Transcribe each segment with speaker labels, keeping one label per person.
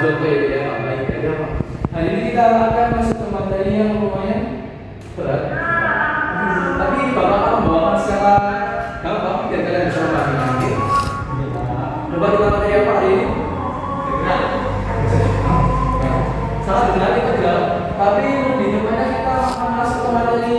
Speaker 1: contoh itu ya Pak, baik ya Pak. Hari ini kita akan masuk ke materi yang lumayan berat. Tapi Bapak akan membawakan secara gampang biar kalian bisa memahami nanti. Coba kita materi apa hari ini? Salah benar itu benar. Tapi lebih tepatnya kita akan masuk ke materi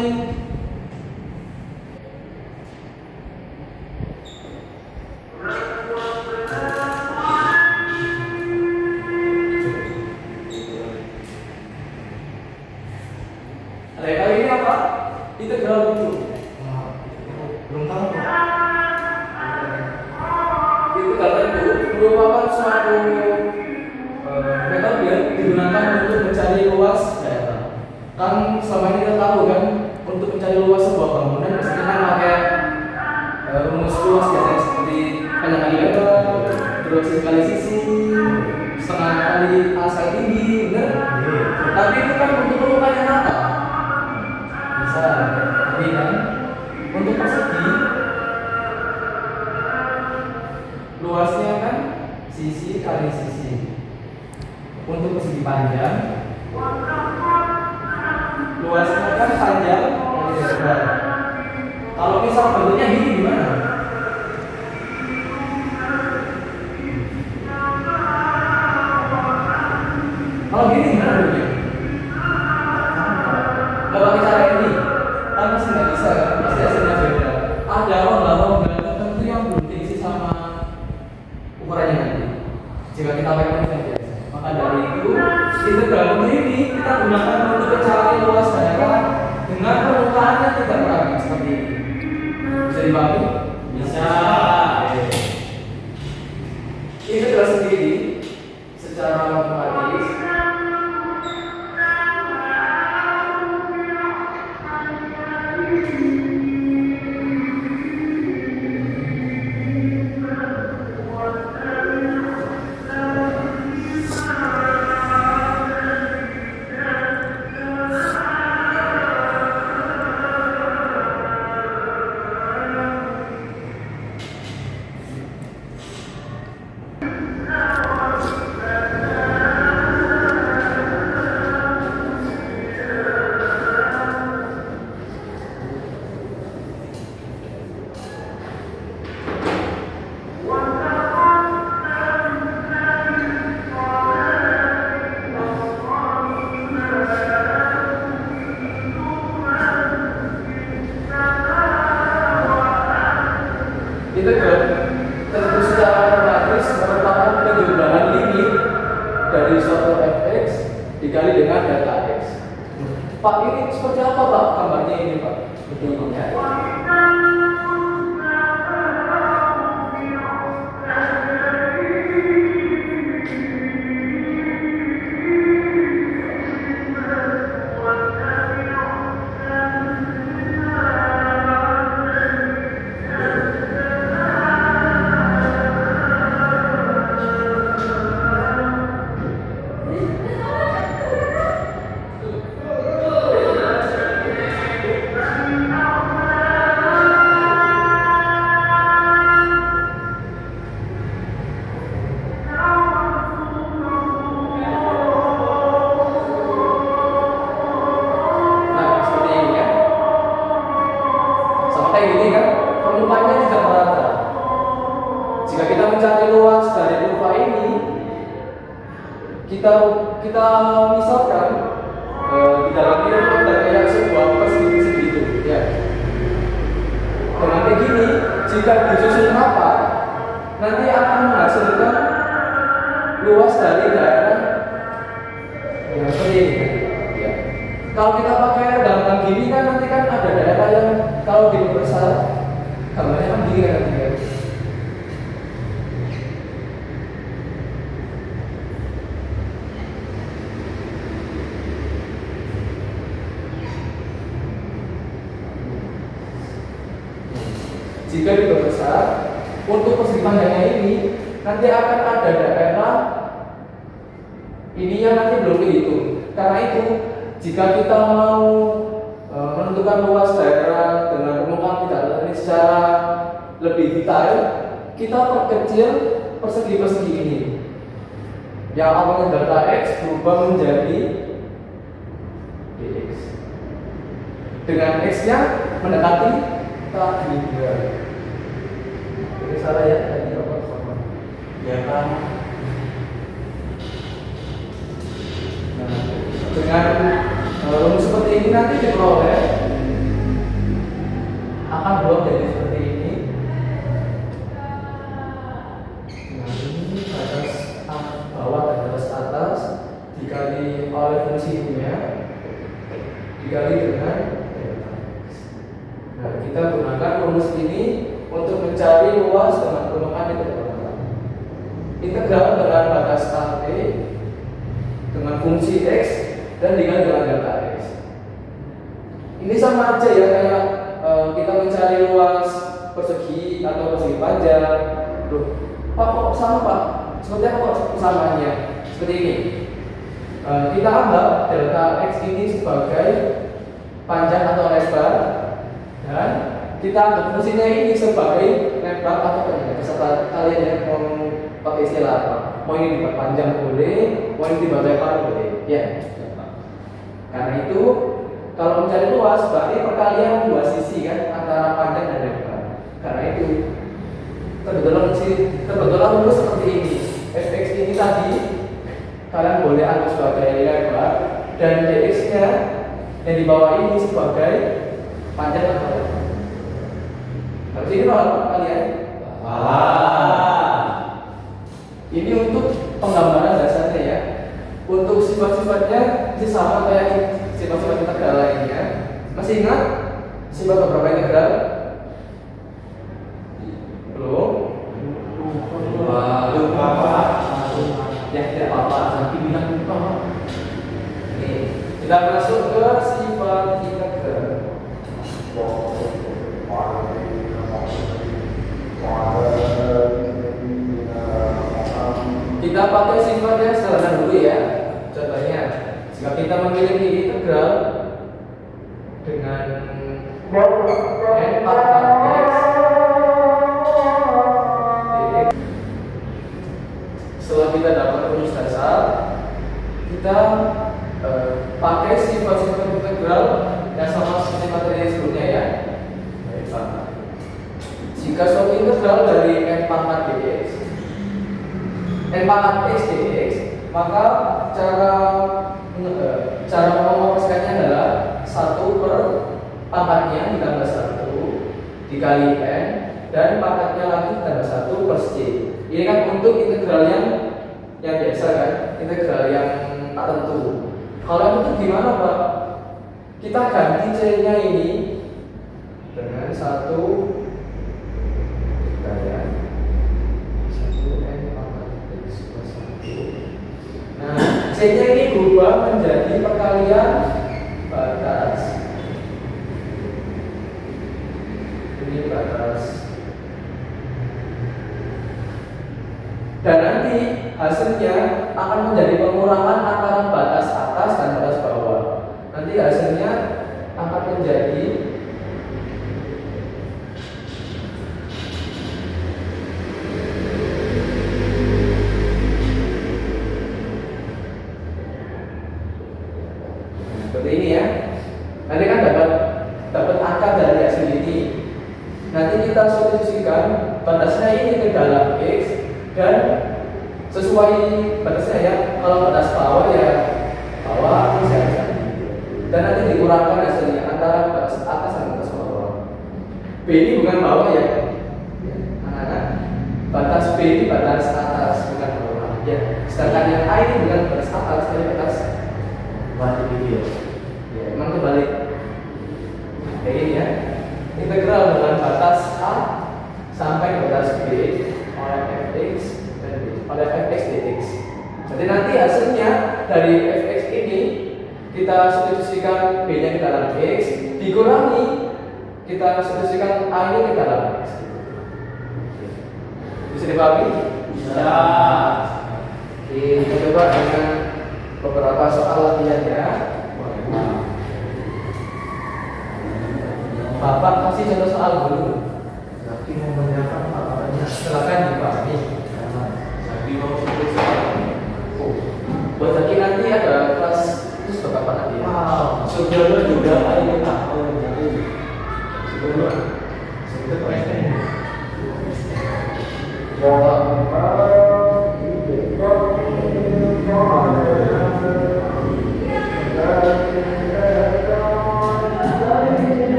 Speaker 1: kali ini apa? Integral dulu.
Speaker 2: Belum tahu Pak.
Speaker 1: Integral itu merupakan suatu metode yang digunakan untuk mencari luas daerah. Kan selama ini kita tahu kan, untuk mencari luas sebuah bangunan mesti kita pakai rumus luas biasanya seperti panjang kali lebar, terus kali sisi, setengah kali asal tinggi, benar? Tapi itu kan untuk ukuran yang rata. Bisa, tapi kan untuk persegi luasnya kan sisi kali sisi. Untuk persegi panjang luasnya kan panjang kali lebar. Kalau misal bentuknya gini gimana? Kalau gini gimana bentuknya? Kalau pakai cara ini kan pasti nggak bisa kan? Pasti hasilnya beda. Ada rongga-rongga tertentu yang belum diisi sama ukurannya nanti. Jika kita pakai yang biasa, maka dari itu integral ini kita gunakan untuk mencari luas daerah dengan permukaan yang tidak meragam seperti ini. Bisa dipahami? Bisa. Integral sendiri secara matematis integral tentu secara matematis merupakan penjumlahan limit dari suatu fx dikali dengan data x. Pak, ini seperti apa Pak gambarnya ini Pak? Betulnya. Ini kan permukaannya tidak merata. Jika kita mencari luas dari kurva ini, kita misalkan di dalamnya itu ada kayak sebuah persegi itu, ya. Dengan kayak gini, jika disusun rapat, nanti akan menghasilkan luas dari daerah yang seperti ini. Ya. Kalau kita pakai gambar gini kan nanti kan ada daerah yang kalau dibesar gambarnya kan gini kan nanti ya. Jika dibesar untuk persegi panjangnya ini nanti akan ada daerah ini yang nanti belum dihitung. Karena itu jika kita mau menentukan luas daerah dengan permukaan tidak ini secara lebih detail, kita perkecil persegi-persegi ini. yang awalnya delta X berubah menjadi dx dengan X-nya mendekati tadi ya. Ini salah ya tadi apa?
Speaker 2: Ya kan.
Speaker 1: Nah, dengan rumus seperti ini nanti diperoleh akan berubah jadi seperti ini. Nah, ini batas bawah dan batas atas dikali oleh fungsi ininya dikali dengan delta X. Nah, kita gunakan rumus ini untuk mencari luas dengan permukaan integral. Integral dengan batas AB dengan fungsi X dan dikali dengan delta X. Ini sama aja ya kayak kita mencari luas persegi atau persegi panjang. Loh, Pak kok sama Pak? Seperti apa kok kesamaannya? Seperti ini. Kita anggap delta X ini sebagai panjang atau lebar dan kita anggap fungsinya ini sebagai lebar atau panjang. Terserah kalian yang mau pakai istilah apa. Mau ini diperpanjang boleh, mau ini dibuat lebar boleh. Ya. Karena itu kalau mencari luas berarti perkalian dua sisi kan antara panjang dan lebar. Karena itu kebetulan rumus seperti ini. Fx ini tadi kalian boleh anggap sebagai lebar dan dx-nya yang di bawah ini sebagai panjang atau lebar. Harus ini paham kalian? Ini untuk penggambaran dasarnya ya. Untuk sifat-sifatnya masih sama kayak sifat-sifat integral lainnya. Masih ingat sifat beberapa integral? Belum?
Speaker 2: Lupa Pak.
Speaker 1: Ya tidak apa-apa, nanti bilang lupa. Oke, kita masuk ke sifat integral. Kita pakai sifat yang sederhana dulu ya. Contohnya, jika kita memiliki integral dengan n pangkat x dx. Setelah kita dapat rumus dasar, kita pakai sifat-sifat integral yang sama seperti materi sebelumnya ya. Baik, jika suatu integral dari n pangkat dx n pangkat x dx, maka cara mengoperasikannya adalah 1 per pangkatnya ditambah 1 dikali n dan pangkatnya lagi ditambah 1 per c. Ini kan untuk integral yang biasa kan, integral yang tak tentu. Kalau yang tentu gimana Pak? Kita ganti c-nya ini dengan 1 dikali Nah, C-nya ini berubah menjadi perkalian batas. Ini batas. Dan nanti hasilnya akan menjadi pengurangan antara batas atas dan batas bawah. Nanti hasilnya akan menjadi seperti ini ya. Nanti kan dapat angka dari hasil ini. Nanti kita substitusikan batasnya ini ke dalam x dan sesuai batasnya ya. Kalau batas bawah ya bawah bisa dan nanti dikurangkan hasilnya antara batas atas dan batas bawah. B ini bukan bawah ya. Anak-anak, batas B ini batas atas bukan bawah. Ya. Sedangkan yang A ini bukan batas atas tapi batas bawah ini. Ya, emang kebalik. Kayak ini ya. Integral dengan batas A sampai ke batas B oleh fx dan b oleh fx dx. Jadi nanti hasilnya dari fx ini kita substitusikan b-nya ke dalam x dikurangi kita substitusikan a nya ke dalam x. Bisa dipahami?
Speaker 2: Bisa.
Speaker 1: Oke, kita coba dengan beberapa soal latihan ya. Bapak kasih contoh soal dulu.
Speaker 2: Tapi mau menyiapkan apa-apanya.
Speaker 1: Silakan dipahami.
Speaker 2: Tapi mau sebut soal. Sugiono juga ini tahu jadi sebelum ini.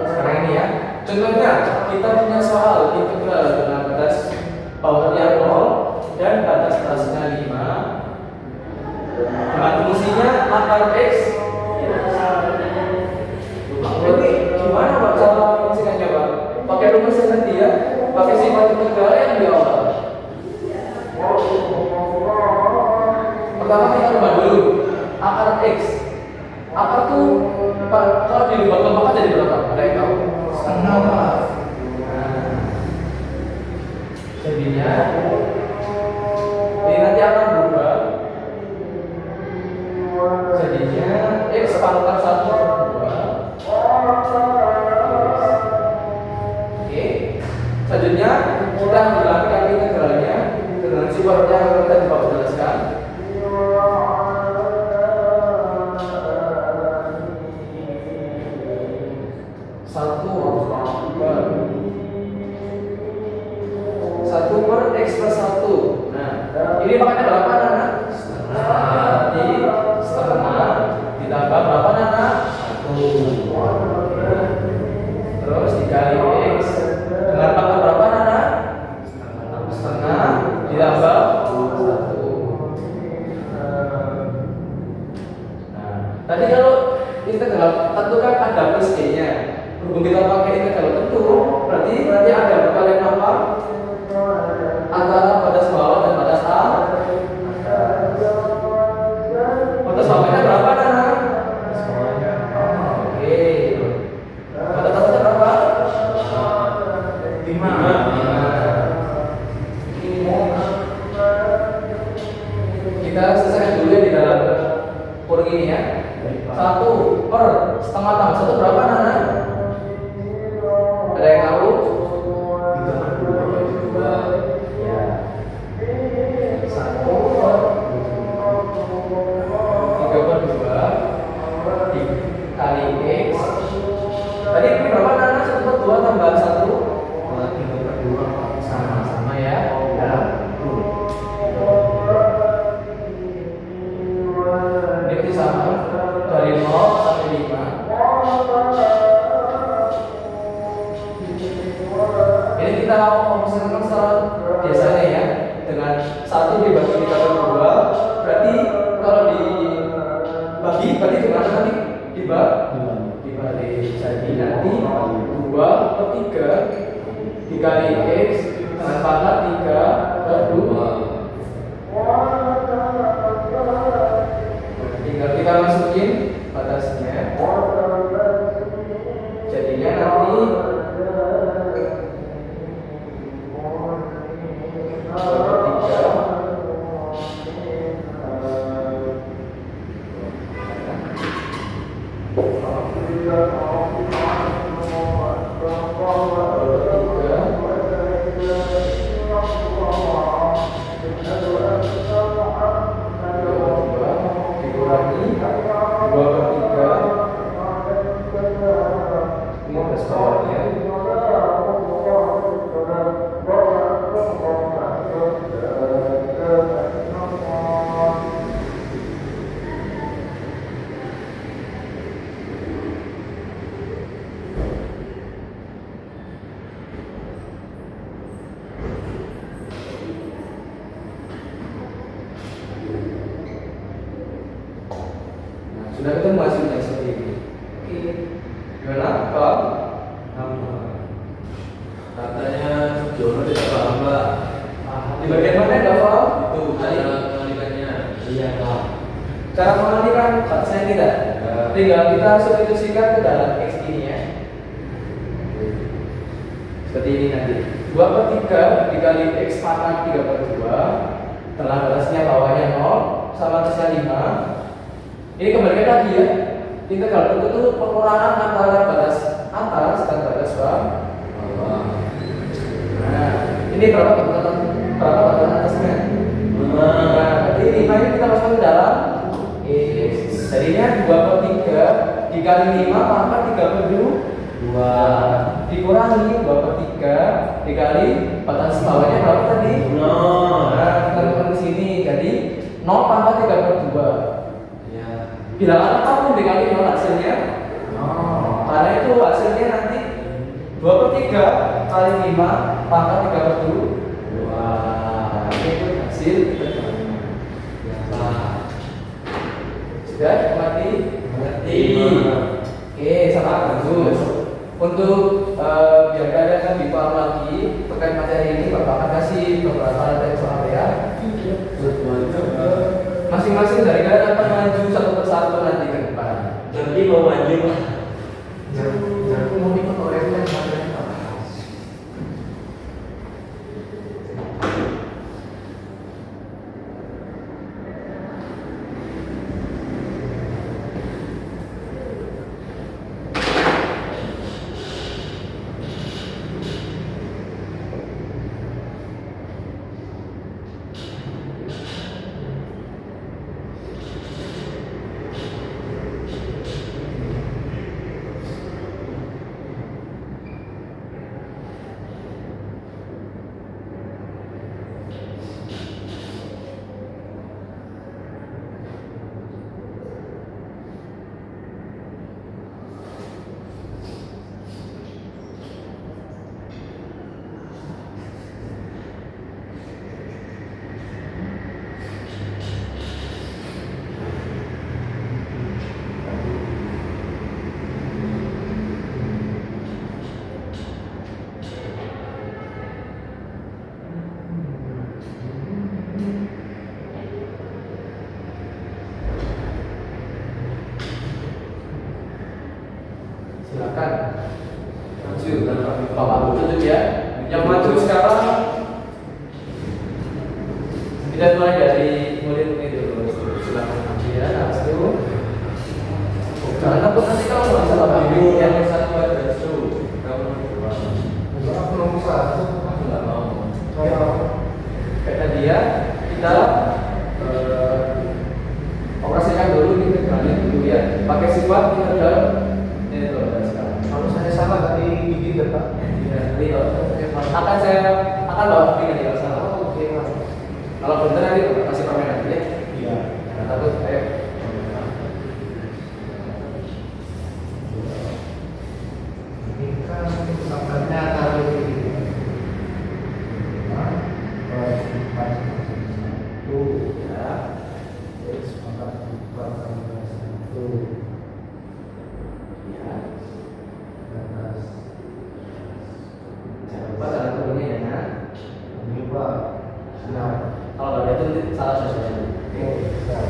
Speaker 1: Sekarang ini ya. Contohnya kita punya soal integral dengan batas powernya 0 dan batas atasnya 5 dengan fungsinya akar x. Berarti gimana Pak cara mengusikannya Pak? Pakai rumus yang nanti ya, pakai sifat integral yang di awal. Pertama kita rubah dulu akar x. Akar tuh kalau dirubah ke bawah jadi berapa? Ada yang tahu?
Speaker 2: Setengah Pak.
Speaker 1: Jadinya ini nanti akan berubah. Jadinya x pangkat 1/2. Oke. Selanjutnya kita hilangkan integralnya dengan sifat yang kita coba jelaskan. Satu per x plus 1. Nah, ini makanya berapa Nana? Jadi setengah ditambah berapa Nana? 1. Terus dikali x dengan pangkat berapa Nana? Setengah ditambah 1. Nah, tadi kalau integral tentu kan ada plus d-nya. Berhubung kita pakai integral tentu, berarti nanti ada perkalian apa? Antara batas bawah dan batas atas. Batas bawahnya berapa Nana? Oke. Batas atasnya berapa?
Speaker 2: 5.
Speaker 1: Kita selesaikan dulu ya di dalam kurung ini ya. 1 per setengah tambah 1 berapa Nana? Ada yang tahu? 3/2. Ya. 1 per 3/2 dikali x. Tadi ini berapa Nana? 1/2 tambah 1?
Speaker 2: 3/2
Speaker 1: Sama-sama ya. Ya. Ini sama dari 0 sampai 5. Ini kita memusnahkan secara biasanya ya, dengan 1 dibagi 3/2. Berarti kalau dibagi berarti gimana nanti? Dibagi. Jadi nanti 2/3 dikali x dengan pangkat 3/2. Tinggal kita masukin batasnya. Jadinya nanti 2/3 ini batas bawahnya. Sudah ketemu hasilnya seperti ini. Gimana Pak?
Speaker 2: Katanya Sugiono tidak paham Pak.
Speaker 1: Di bagian mana enggak paham?
Speaker 2: Itu cara pengalikannya. Iya Pak.
Speaker 1: Cara mengalihkan batasnya tidak. Tinggal kita substitusikan ke dalam x ini ya. Seperti ini nanti. 2/3 dikali x pangkat 3/2 telah batasnya bawahnya 0 sama atasnya 5. Ini kembalikan lagi ya. Integral tentu itu pengurangan antara batas atas dan batas bawah. Nah, ini Ini berapa batasan atasnya? 5. Berarti 5 ini kita masukkan ke dalam jadinya 2/3 dikali 5 pangkat 32 dikurangi 2/3 dikali batasan bawahnya berapa tadi? 0. Nah, kita tukar di sini jadi 0 pangkat 32.
Speaker 2: Ya.
Speaker 1: Bilangan apapun dikali 0 hasilnya 0. Karena itu hasilnya nanti 2/3 kali 5 pangkat 32. Itu hasil sudah mengerti. Oke, sangat bagus. Untuk biar kalian lebih paham lagi terkait materi ini, Bapak akan kasih beberapa materi soal ya. Masing-masing dari kalian akan maju satu persatu nanti ke depan.
Speaker 2: Jadi mau maju Pak.
Speaker 1: Mau ikut oleh yang materi apa? Silakan maju dan Bapak tutup ya. Yang maju sekarang kita mulai dari murid-murid dulu. Silakan maju ya. Nah, itu jangan takut nanti kalau nggak bisa Bapak bimbing ya.
Speaker 2: Yang satu ada su. Kamu
Speaker 3: Enggak, aku nomor 1.
Speaker 2: aku nggak mau.
Speaker 1: Kayak tadi ya, kita operasikan dulu, kita jalani dulu ya. Pakai sifat kita dalam ini loh sekarang.
Speaker 3: Kalau saya salah tadi gigi tetap.
Speaker 1: Akan saya akan bawa dengan tidak salah.
Speaker 3: Oke, Mas.
Speaker 1: Kalau benar nanti Bapak kasih permen nanti ya.
Speaker 3: Iya.
Speaker 1: Nah, takut ayo.
Speaker 3: Ini kan gambarnya taruh di sini. Nah, empat. Tuh,
Speaker 1: Ya.
Speaker 3: sepakat 14. Tuh,
Speaker 1: Ya.
Speaker 3: 14.
Speaker 1: Jangan lupa cara turunnya ya.
Speaker 3: Ini Pak. Nah,
Speaker 1: Kalau nggak ada itu nanti salah sesuatu.
Speaker 3: oke, bisa.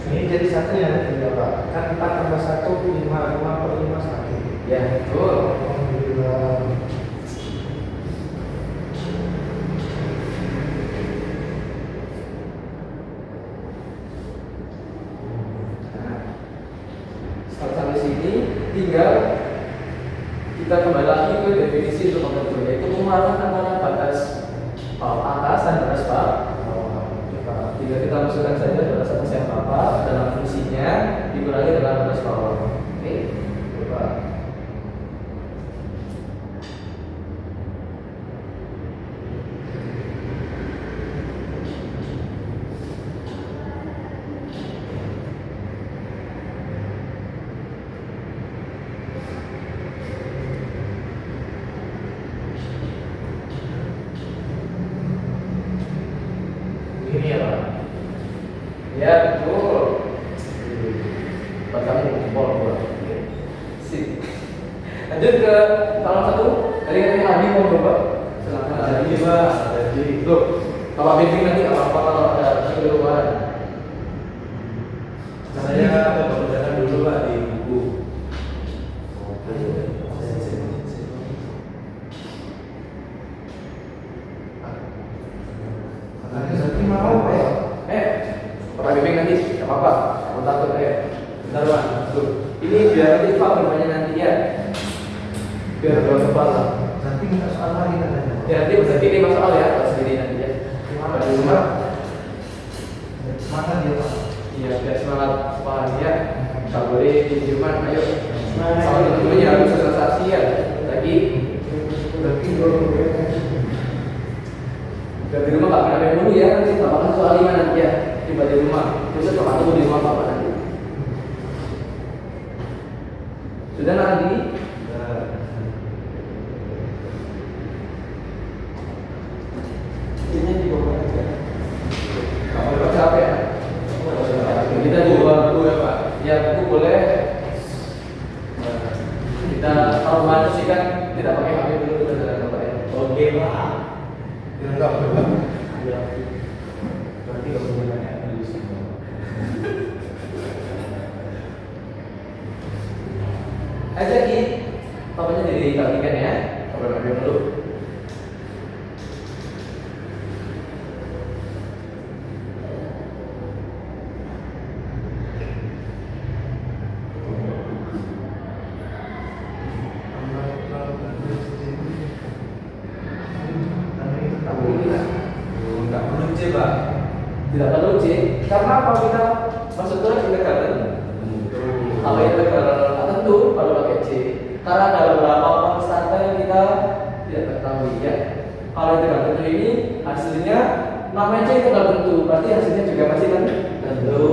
Speaker 3: Ini jadi satu ya, tidak Pak. Kan 4/1, 5/5/5 1.
Speaker 1: Ya, betul.
Speaker 3: Alhamdulillah.
Speaker 1: Nah, setelah sampai sini tinggal kita kembali lagi ke definisi untuk pembentuk, yaitu pengurangan antara batas atas dan batas bawah. Jika kita masukkan saja batas atas yang apa dalam fungsinya dikurangi dengan batas bawah. Oke, coba.
Speaker 3: Ini ya Pak.
Speaker 1: Ya, betul. Buat kamu jempol gua. Sip. Lanjut ke salah satu dari yang tadi mau coba. Silakan
Speaker 2: Jadi
Speaker 1: lagi.
Speaker 2: Pak, jadi
Speaker 1: Tuh, Bapak bimbing nanti nggak apa-apa kalau ada keluar.
Speaker 2: saya pembelajaran dulu Pak di buku.
Speaker 3: Nanti Sakti mau Pak ya?
Speaker 1: Bapak bimbing nanti nggak apa-apa. Kamu takut ya? Bentar Pak. Tuh, ini biar nanti Pak bermainnya nanti ya. biar dua kepala.
Speaker 3: Nanti minta soal lagi katanya.
Speaker 1: Ya nanti berarti ini soal ya pas sendiri nanti ya.
Speaker 3: Gimana
Speaker 1: Di rumah.
Speaker 3: Semangat dia Pak.
Speaker 1: Iya biar semangat sekolahnya. Nggak boleh diem-dieman. Ayo. Sama teman-temannya harus sosialisasi ya. Lagi.
Speaker 3: Berarti
Speaker 1: Biar di rumah nggak kena dulu ya. Nanti bapak kan soal 5 nanti ya. Tiba di rumah. Terus bapak tunggu di rumah bapak nanti. Sudah nanti.
Speaker 2: Ini di bawah aja.
Speaker 1: Kalau baca apa ya? Kita juga buku ya Pak. Ya buku boleh. Kita kalau mana sih kan tidak pakai HP dulu kita jalan Pak ya.
Speaker 2: Oke Pak.
Speaker 3: enggak Pak.
Speaker 2: Ya. Berarti kalau punya banyak dulu semua.
Speaker 1: Aja Ki, papanya jadi kalikan ya. Kalau HP dulu.
Speaker 2: Enggak perlu C Pak.
Speaker 1: Tidak perlu C, karena apa kita maksudnya kindergarten. Kalau kindergarten tentu kalau pakai C, karena ada beberapa konstanta yang kita tidak ketahui ya. Kalau kindergarten ini hasilnya namanya C itu nggak tentu, berarti hasilnya juga masih kan
Speaker 2: Tentu.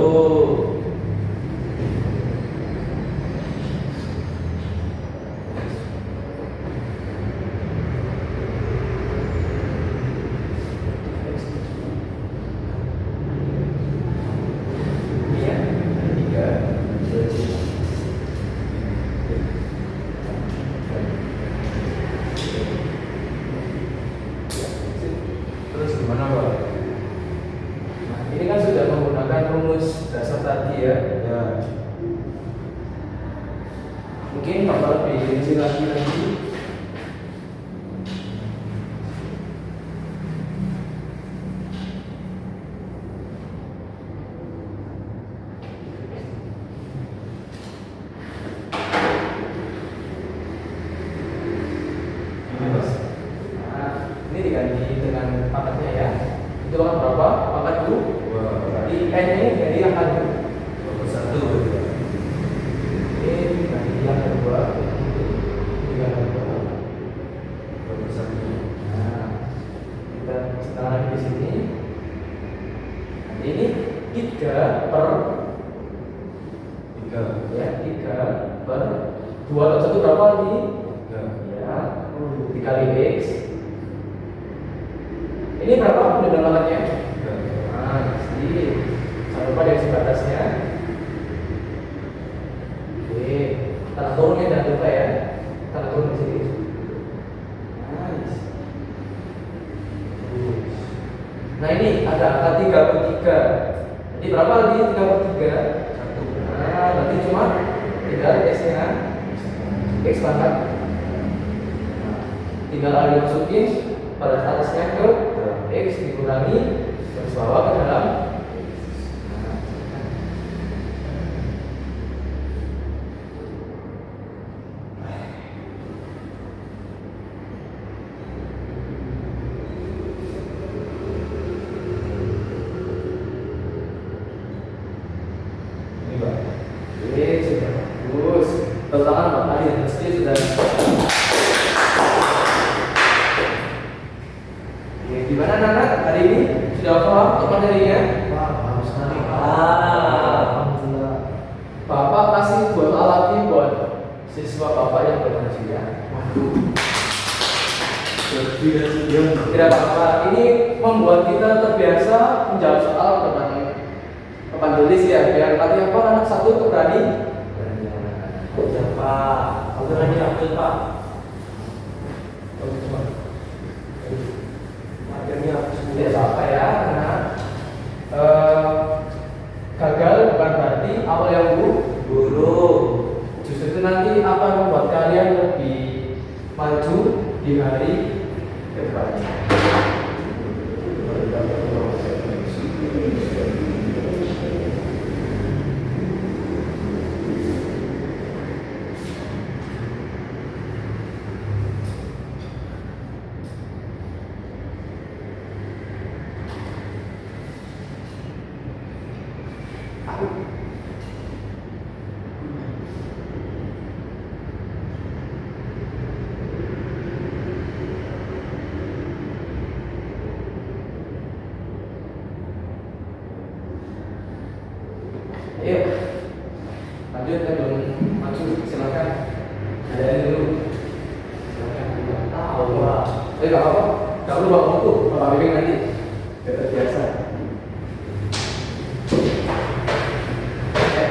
Speaker 1: Iya, tiga.
Speaker 2: Terus gimana Pak?
Speaker 1: Nah, ini kan sudah menggunakan rumus dasar tadi ya.
Speaker 2: Ya.
Speaker 1: Mungkin Bapak lebih rinci lagi.
Speaker 2: Ini Mas.
Speaker 1: Nah, ini diganti dengan pangkatnya ya. Itu kan berapa? Pangkat dulu.
Speaker 2: Wah.
Speaker 1: Berarti N ini jadi angka dulu.
Speaker 2: Nomor 1 berarti Pak.
Speaker 1: Ini diganti yang kedua. Tiga kedua.
Speaker 2: Nomor 1.
Speaker 1: Nah, kita setengah lagi di sini. Nah, ini 3 per
Speaker 2: 3.
Speaker 1: ya 3 per 2 atau 1 berapa nih?
Speaker 2: 3.
Speaker 1: Ya, dikali X. Ini berapa pendalamannya?
Speaker 2: 3.
Speaker 1: Nah, isi. Jangan lupa dari sebatasnya. Oke, tanda turunnya jangan lupa ya. Tanda turun di sini. Nice. Nah ini ada angka 3 per 3. Jadi berapa lagi 3 per 3?
Speaker 2: 1.
Speaker 1: Nah, berarti cuma tinggal X-nya. X pangkat. Nah, tinggal ada dimasukin pada atasnya ke X dikurangi terus bawa ke dalam.
Speaker 2: Ini Pak.
Speaker 1: Oke, sudah bagus. Tepuk tangan Pak Ali dan meski sudah. Oke, gimana anak hari ini sudah paham untuk materinya?
Speaker 3: Wah, bagus sekali Pak. Alhamdulillah.
Speaker 1: Bapak kasih buat lagi buat siswa bapak yang berhasil ya. Tidak apa-apa. Ini membuat kita terbiasa menjawab soal depan tulis ya. Biar nanti apa anak satu tuh berani.
Speaker 2: Ya Pak. Aku lagi ambil Pak. Akhirnya aku
Speaker 1: Tidak apa-apa ya, karena gagal bukan berarti awal yang buruk. Justru itu nanti akan membuat kalian lebih maju di hari ke depannya. nggak apa-apa. Nggak perlu bawa buku, bapak bimbing nanti. Biar terbiasa. Oke.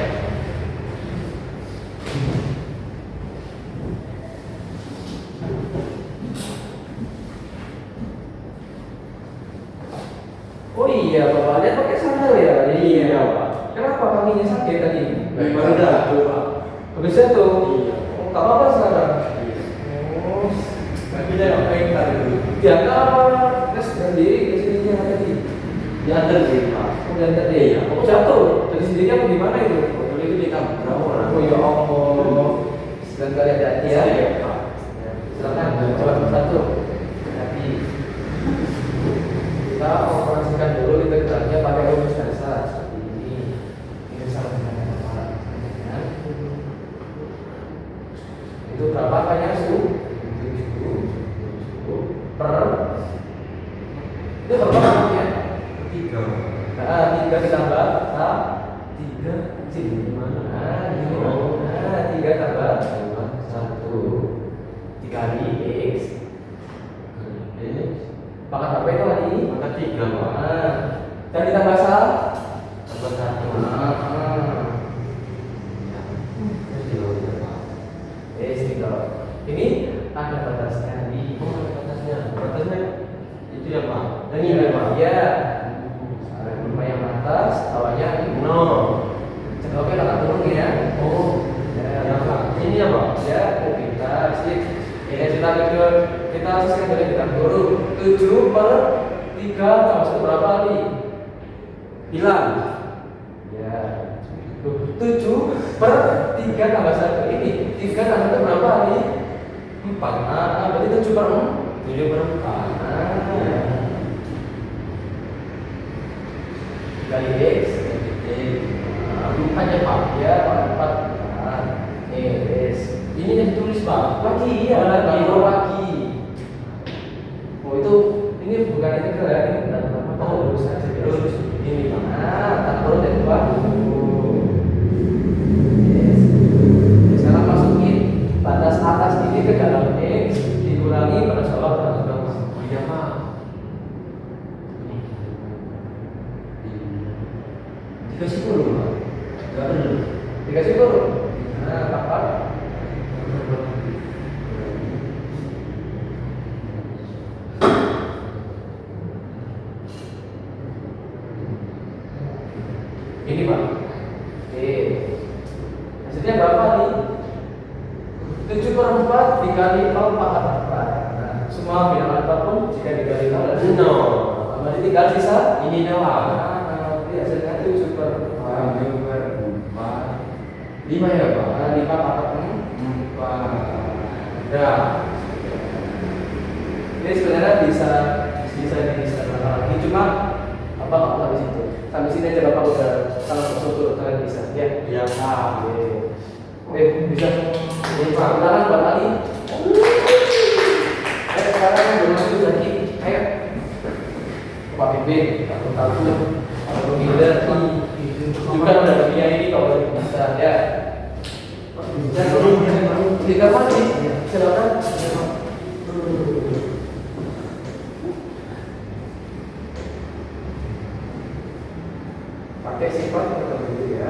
Speaker 1: Oh iya, bapak lihat pakai sandal ya?
Speaker 2: Iya, Pak.
Speaker 1: Kenapa kakinya sakit tadi?
Speaker 2: Baru jatuh, Pak.
Speaker 1: Habis jatuh?
Speaker 2: Iya.
Speaker 1: Oh, tak apa-apa sekarang? Oh,
Speaker 2: Tapi dia ngapain tadi dulu?
Speaker 1: diantar apa? Tes sendiri ke sini tadi?
Speaker 2: Diantar sih, Pak.
Speaker 1: Oh, diantar dia?
Speaker 2: Iya.
Speaker 1: Oh, jatuh? Dari sendiri apa gimana itu?
Speaker 2: Waktu itu ditabrak orang.
Speaker 1: Oh ya Allah. Sedang kali hati-hati ya.
Speaker 2: Iya, Pak.
Speaker 1: Silakan, coba satu. Hati. Kita operasikan dulu integralnya pakai rumus dasar seperti ini. Ini sama dengan apa? Itu berapa apanya su? 7 per itu berapa ya?
Speaker 2: 3.
Speaker 1: Nah, 3 ditambah 3 sini mana? Nah, 3 tambah 1 dikali X. Pangkat berapa itu tadi?
Speaker 2: Pangkat 3, Pak.
Speaker 1: Nah, dan ditambah 1.
Speaker 2: Tambah 1.
Speaker 1: Ini ada batasnya di
Speaker 2: Batasnya itu ya, Pak. Yang
Speaker 1: ini
Speaker 2: ini, Pak.
Speaker 1: ya. Ada yang atas, bawahnya ini.
Speaker 2: No.
Speaker 1: Oke, kita turun ya.
Speaker 2: Oh. Ya, Pak. Ini ya, Pak.
Speaker 1: Ya, kita sip. Ini kita sisihkan dari kita turun 7 per 3 tambah 1 berapa kali? Hilang. Ya. 7 per 3 tambah 1 ini 3 tambah 1 berapa kali? 4. Nah, berarti 7 per
Speaker 2: 7 per 4.
Speaker 1: Kali X.
Speaker 2: Aja, Pak.
Speaker 1: Ya, 4.
Speaker 2: Ini yang ditulis, Pak.
Speaker 1: Lagi, ya, lagi. Oh, itu ini bukan integral ya, ini benar-benar lurus aja.
Speaker 2: Lurus. Ini, Pak.
Speaker 1: Nah, tak perlu dari bawah. Yes. Sekarang masukin batas atas ini ke dalam X dikurangi batas bawah batas bawah.
Speaker 2: Oh iya, Pak. Dikasih dulu, Pak. Enggak perlu.
Speaker 1: Dikasih turun. Nah, kapan? Ini Pak. Oke. Hasilnya berapa nih? 7 per 4 dikali 0 pangkat 4. Nah, semua bilangan apapun jika dikali 0 adalah
Speaker 2: No.
Speaker 1: berarti tinggal sisa
Speaker 2: Ini doang.
Speaker 1: Nah, hasilnya 7 per 4.
Speaker 2: 7 per 4. 5 ya, Pak.
Speaker 1: Nah, 5 pangkat
Speaker 2: 4. Dah.
Speaker 1: Ini sebenarnya bisa lagi, cuma apa nggak sampai situ. Sampai sini aja Bapak udah salah satu kalian bisa. Ya.
Speaker 2: Ya, Pak.
Speaker 1: Bisa. Ini Pak, tangan buat Ali. Sekarang yang belum masuk lagi. Ayo. Pak Bimbing, aku tahu. Kalau leader juga udah dunia ini kalau bisa ya. Tiga pasti. Silakan. Pakai sifat tertentu ya.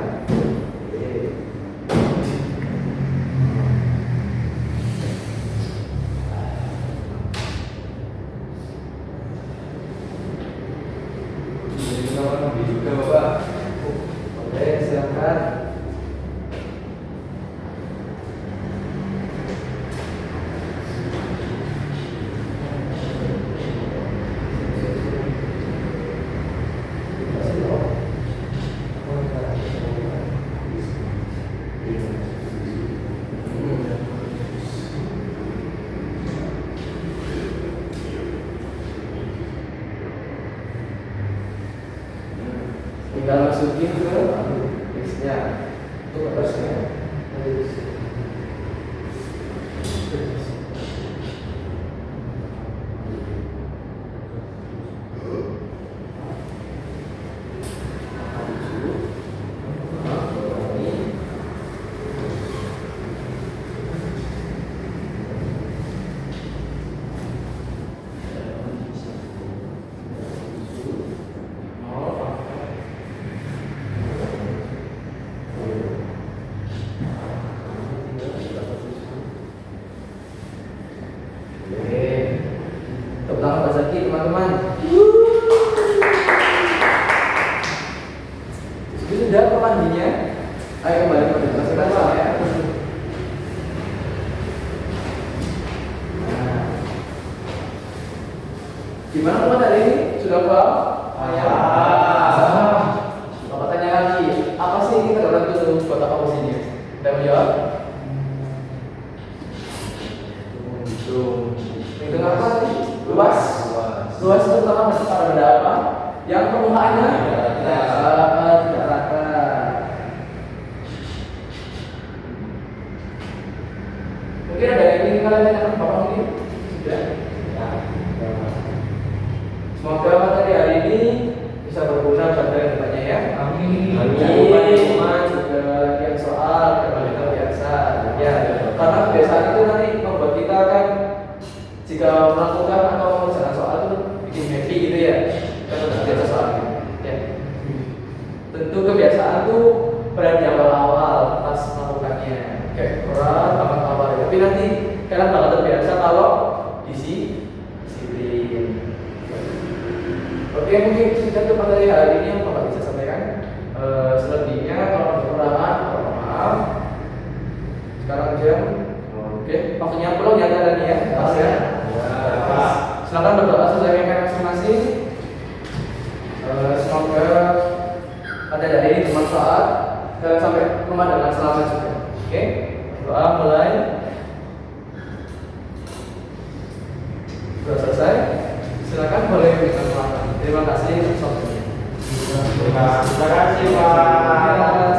Speaker 1: Jadi nomor juga Bapak. Oke, silakan. Tinggal masukin ke X-nya itu atasnya. teman-teman. Sudah pemandinya. Ayo kembali ke kelas ya. Nah, gimana teman hari ini? Sudah paham? Bapak tanya lagi, apa sih ini kedaulatan itu buat apa posisinya? Kita menjawab. Itu apa sih? Luas. Luas itu pertama pada benda apa? Yang permukaannya tidak rata. Mungkin ada yang ingin kalian tanyakan Bapak mungkin? Sudah? Semoga materi hari ini bisa berguna pada yang bertanya ya.
Speaker 2: Amin.
Speaker 1: Teman juga yang soal dan kita biasa ya. Karena kebiasaan itu nanti membuat kita kan jika melakukan atau mengerjakan soal itu bikin happy gitu ya. Kita sudah biasa soal gitu. Ya. Tentu kebiasaan itu berada di awal-awal pas melakukannya kayak berat amat awal. Tapi nanti kalian bakal terbiasa kalau disiplin. Oke, mungkin sekian untuk materi hari ini yang Bapak bisa sampaikan. Selebihnya kalau ada kekurangan, mohon maaf. Sekarang jam, oke, waktunya pulang ya tadi ya, pas ya. Silakan berdoa sesuai dengan masing-masing. Semoga pada hari ini bermanfaat dan sampai rumah dengan selamat juga. Oke, doa mulai. Sudah selesai. Silakan boleh berikan selamat. Terima kasih atas waktunya.
Speaker 3: Terima kasih Pak.